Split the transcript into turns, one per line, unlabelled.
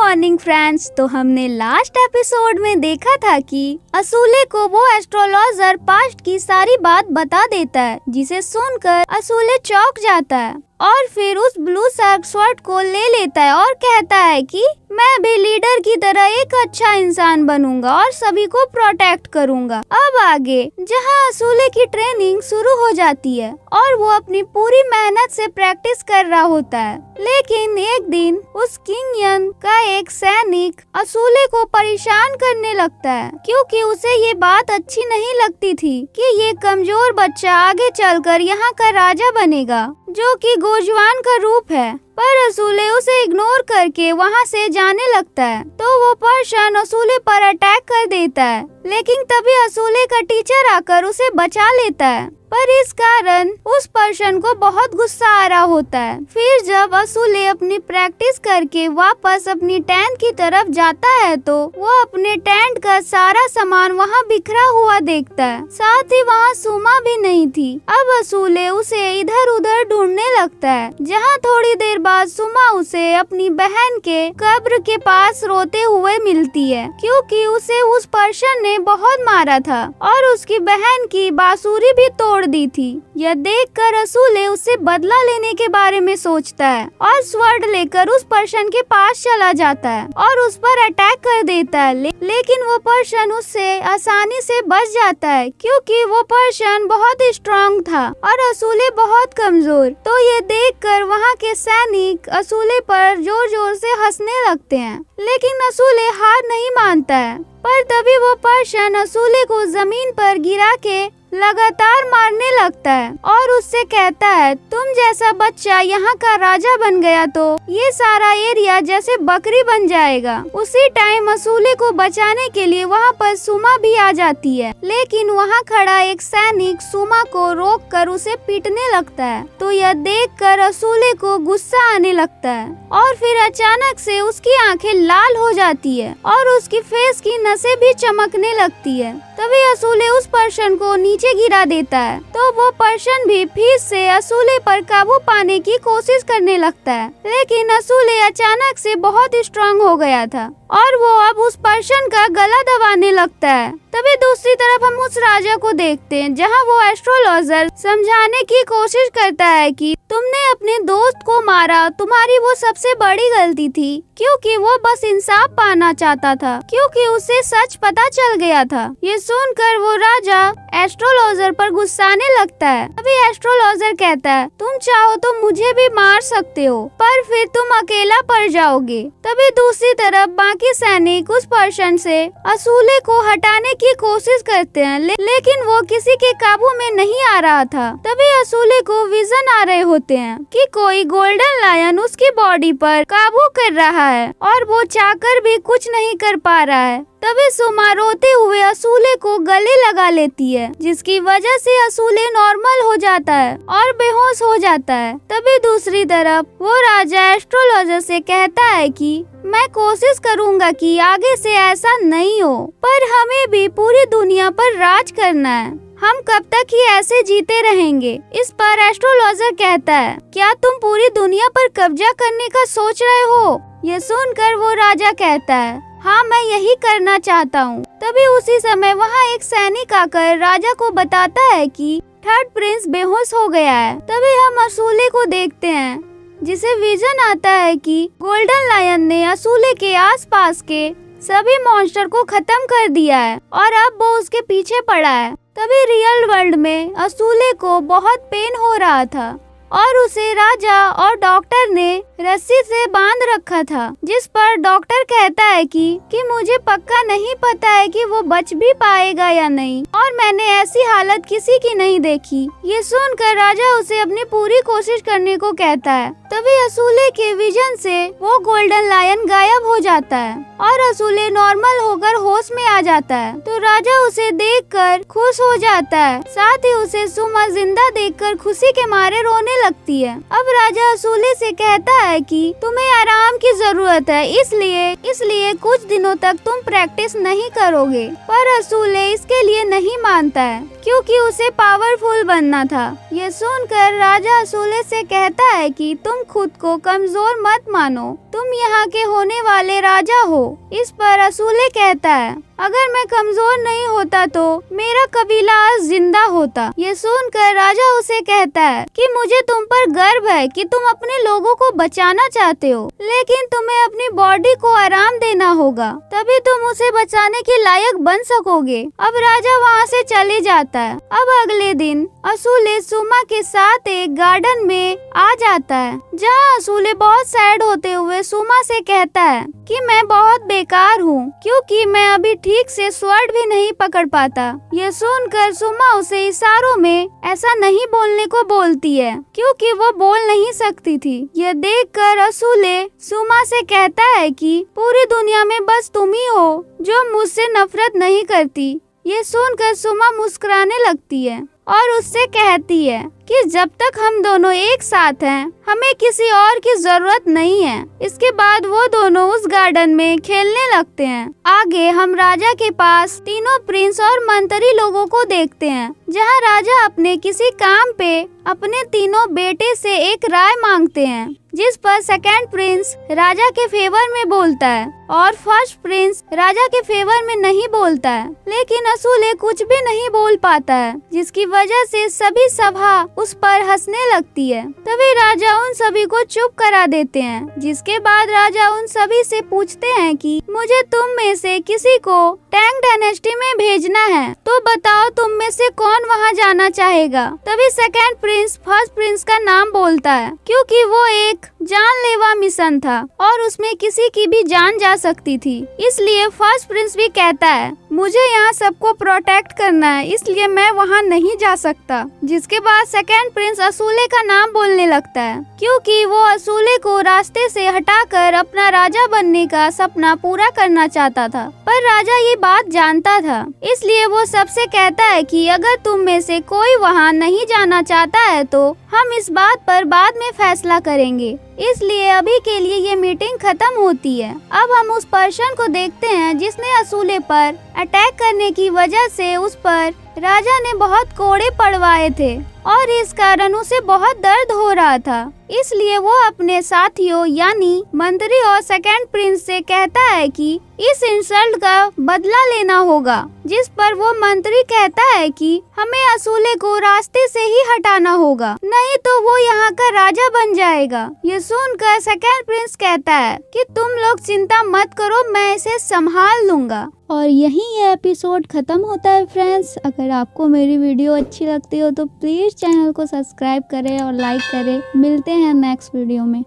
Morning friends. तो हमने last episode में देखा था कि असूले को वो एस्ट्रोलॉजर पास्ट की सारी बात बता देता है, जिसे सुनकर असूले चौंक जाता है और फिर उस ब्लू शर्ट को ले लेता है और कहता है कि मैं भी लीडर की तरह एक अच्छा इंसान बनूंगा और सभी को प्रोटेक्ट करूंगा। अब आगे जहां असूले की ट्रेनिंग शुरू हो जाती है और वो अपनी पूरी मेहनत से प्रैक्टिस कर रहा होता है, लेकिन एक दिन उस किंग यन का एक सैनिक असूले को परेशान करने लगता है, क्योंकि उसे ये बात अच्छी नहीं लगती थी कि ये कमजोर बच्चा आगे चलकर यहाँ का राजा बनेगा, जो कि गोजवान का रूप है। पर असूले उसे इग्नोर करके वहाँ से जाने लगता है, तो वो पर्सन असूले पर अटैक कर देता है, लेकिन तभी असूले का टीचर आकर उसे बचा लेता है। पर इस कारण उस पर्सन को बहुत गुस्सा आ रहा होता है। फिर जब असूले अपनी प्रैक्टिस करके वापस अपनी टेंट की तरफ जाता है, तो वो अपने टेंट का सारा सामान वहाँ बिखरा हुआ देखता है, साथ ही वहाँ सुमा भी नहीं थी। अब असूले उसे इधर उधर ढूंढने लगता है, जहाँ थोड़ी देर बाद सुमा उसे अपनी बहन के कब्र के पास रोते हुए मिलती है, क्योंकि उसे उस पर्सन ने बहुत मारा था और उसकी बहन की बांसुरी भी तोड़ दी थी। यह देखकर असूले उससे बदला लेने के बारे में सोचता है और स्वॉर्ड लेकर उस पर्सन के पास चला जाता है और उस पर अटैक कर देता है, लेकिन वो पर्सन उससे आसानी से बच जाता है, क्योंकि वो पर्सन बहुत स्ट्रांग था और असूले बहुत कमजोर। तो ये देखकर वहाँ के सैनिक असूले पर जोर जोर से हंसने लगते हैं, लेकिन असूले हार नहीं मानता है। पर तभी वो पर्सन असूले को जमीन पर गिरा के लगातार मारने लगता है और उससे कहता है, तुम जैसा बच्चा यहाँ का राजा बन गया तो ये सारा एरिया जैसे बकरी बन जाएगा। उसी टाइम असूले को बचाने के लिए वहाँ पर सुमा भी आ जाती है, लेकिन वहाँ खड़ा एक सैनिक सुमा को रोककर उसे पीटने लगता है। तो यह देखकर असूले को गुस्सा आने लगता है और फिर अचानक से उसकी आंखें लाल हो जाती है और उसकी फेस की नसें भी चमकने लगती है। तभी असूले उस पर्सन को नीचे गिरा देता है, तो वो पर्सन भी फिर से असूले पर काबू पाने की कोशिश करने लगता है, लेकिन असूले अचानक से बहुत स्ट्रांग हो गया था और वो अब उस पर्सन का गला दबाने लगता है। तभी दूसरी तरफ हम उस राजा को देखते हैं, जहां वो एस्ट्रोलॉजर समझाने की कोशिश करता है कि तुमने अपने दोस्त को मारा, तुम्हारी वो सबसे बड़ी गलती थी, क्योंकि वो बस इंसाफ पाना चाहता था, क्योंकि उसे सच पता चल गया था। ये सुनकर वो राजा एस्ट्रोलॉजर पर गुस्साने लगता है। अभी एस्ट्रोलॉजर कहता है, तुम चाहो तो मुझे भी मार सकते हो, पर फिर तुम अकेला पड़ जाओगे। तभी दूसरी तरफ बाकी सैनिक उस पर्सन से असूले को हटाने की कोशिश करते हैं, लेकिन वो किसी के काबू में नहीं आ रहा था। तभी असूले को विजन आ रहे होते हैं कि कोई गोल्डन लायन उसकी बॉडी पर काबू कर रहा है और वो चाहकर भी कुछ नहीं कर पा रहा है। तभी सुमा रोते हुए असूले को गले लगा लेती है, जिसकी वजह से असूले नॉर्मल हो जाता है और बेहोश हो जाता है। तभी दूसरी तरफ वो राजा एस्ट्रोलॉजर से कहता है कि मैं कोशिश करूंगा कि आगे से ऐसा नहीं हो, पर हमें भी पूरी दुनिया पर राज करना है। हम कब तक ही ऐसे जीते रहेंगे? इस पर एस्ट्रोलॉजर कहता है, क्या तुम पूरी दुनिया पर कब्जा करने का सोच रहे हो? ये सुनकर वो राजा कहता है, हाँ, मैं यही करना चाहता हूँ। तभी उसी समय वहाँ एक सैनिक आकर राजा को बताता है कि थर्ड प्रिंस बेहोश हो गया है। तभी हम असूले को देखते हैं, जिसे विजन आता है कि गोल्डन लायन ने असूले के आसपास के सभी मॉन्स्टर को खत्म कर दिया है और अब वो उसके पीछे पड़ा है। तभी रियल वर्ल्ड में असूले को बहुत पेन हो रहा था और उसे राजा और डॉक्टर ने रस्सी से बांध रखा था, जिस पर डॉक्टर कहता है कि मुझे पक्का नहीं पता है कि वो बच भी पाएगा या नहीं, और मैंने ऐसी हालत किसी की नहीं देखी। ये सुनकर राजा उसे अपनी पूरी कोशिश करने को कहता है। तभी असूले के विजन से वो गोल्डन लायन गायब हो जाता है और असूले नॉर्मल होकर होश में आ जाता है। तो राजा उसे देखकर खुश हो जाता है, साथ ही उसे सुमा जिंदा देखकर खुशी के मारे रोने लगती है। अब राजा असूले से कहता है कि तुम्हें आराम की जरूरत है, इसलिए कुछ दिनों तक तुम प्रैक्टिस नहीं करोगे। पर असूले इसके लिए नहीं मानता है, क्योंकि उसे पावरफुल बनना था। ये सुनकर राजा असूले से कहता है कि तुम खुद को कमजोर मत मानो, तुम यहाँ के होने वाले राजा हो। इस पर असूले कहता है, अगर मैं कमजोर नहीं होता तो मेरा कबीला आज जिंदा होता। ये सुनकर राजा उसे कहता है कि मुझे तुम पर गर्व है कि तुम अपने लोगों को बचाना चाहते हो, लेकिन तुम्हें अपनी बॉडी को आराम देना होगा, तभी तुम उसे बचाने के लायक बन सकोगे। अब राजा वहाँ से चले जाता है। अब अगले दिन असूले सुमा के साथ एक गार्डन में आ जाता है, जहाँ असूले बहुत सैड होते हुए सुमा से कहता है कि मैं बहुत बेकार हूँ, क्योंकि मैं अभी ठीक से स्वॉर्ड भी नहीं पकड़ पाता। ये सुनकर सुमा उसे इशारों में ऐसा नहीं बोलने को बोलती है, क्योंकि वो बोल नहीं सकती थी। ये देखकर असूले सुमा से कहता है कि पूरी दुनिया में बस तुम ही हो जो मुझसे नफरत नहीं करती। ये सुनकर सुमा मुस्कुराने लगती है और उससे कहती है कि जब तक हम दोनों एक साथ हैं, हमें किसी और की जरूरत नहीं है। इसके बाद वो दोनों उस गार्डन में खेलने लगते हैं। आगे हम राजा के पास तीनों प्रिंस और मंत्री लोगों को देखते हैं, जहां राजा अपने किसी काम पे अपने तीनों बेटे से एक राय मांगते हैं, जिस पर सेकंड प्रिंस राजा के फेवर में बोलता है और फर्स्ट प्रिंस राजा के फेवर में नहीं बोलता है। लेकिन असूले कुछ भी नहीं बोल पाता है, जिसकी वजह से सभी सभा उस पर हंसने लगती है। तभी राजा उन सभी को चुप करा देते हैं, जिसके बाद राजा उन सभी से पूछते हैं कि मुझे तुम में से किसी को टैंग डायनेस्टी में भेजना है, तो बताओ तुम में से कौन वहाँ जाना चाहेगा। तभी सेकंड प्रिंस फर्स्ट प्रिंस का नाम बोलता है, क्योंकि वो एक जानलेवा मिशन था और उसमें किसी की भी जान जा सकती थी। इसलिए फर्स्ट प्रिंस भी कहता है मुझे यहाँ सबको प्रोटेक्ट करना है, इसलिए मैं वहाँ नहीं जा सकता। जिसके बाद सेकंड प्रिंस असूले का नाम बोलने लगता है, क्योंकि वो असूले को रास्ते से हटाकर अपना राजा बनने का सपना पूरा करना चाहता था। पर राजा ये बात जानता था, इसलिए वो सबसे कहता है कि अगर तुम में से कोई वहाँ नहीं जाना चाहता है तो हम इस बात पर बाद में फैसला करेंगे। इसलिए अभी के लिए ये मीटिंग खत्म होती है। अब हम उस पर्सन को देखते हैं जिसने असूले पर अटैक करने की वजह से उस पर राजा ने बहुत कोड़े पड़वाए थे और इस कारण उसे बहुत दर्द हो रहा था। इसलिए वो अपने साथियों यानी मंत्री और सेकंड प्रिंस से कहता है कि इस इंसल्ट का बदला लेना होगा, जिस पर वो मंत्री कहता है कि हमें असूले को रास्ते से ही हटाना होगा, नहीं तो वो यहाँ का राजा बन जाएगा। ये सुनकर सेकंड प्रिंस कहता है कि तुम लोग चिंता मत करो, मैं इसे संभाल लूंगा। और यहीं ये एपिसोड खत्म होता है फ्रेंड्स। अगर आपको मेरी वीडियो अच्छी लगती हो तो प्लीज चैनल को सब्सक्राइब करें और लाइक करें। मिलते हैं नेक्स्ट वीडियो में।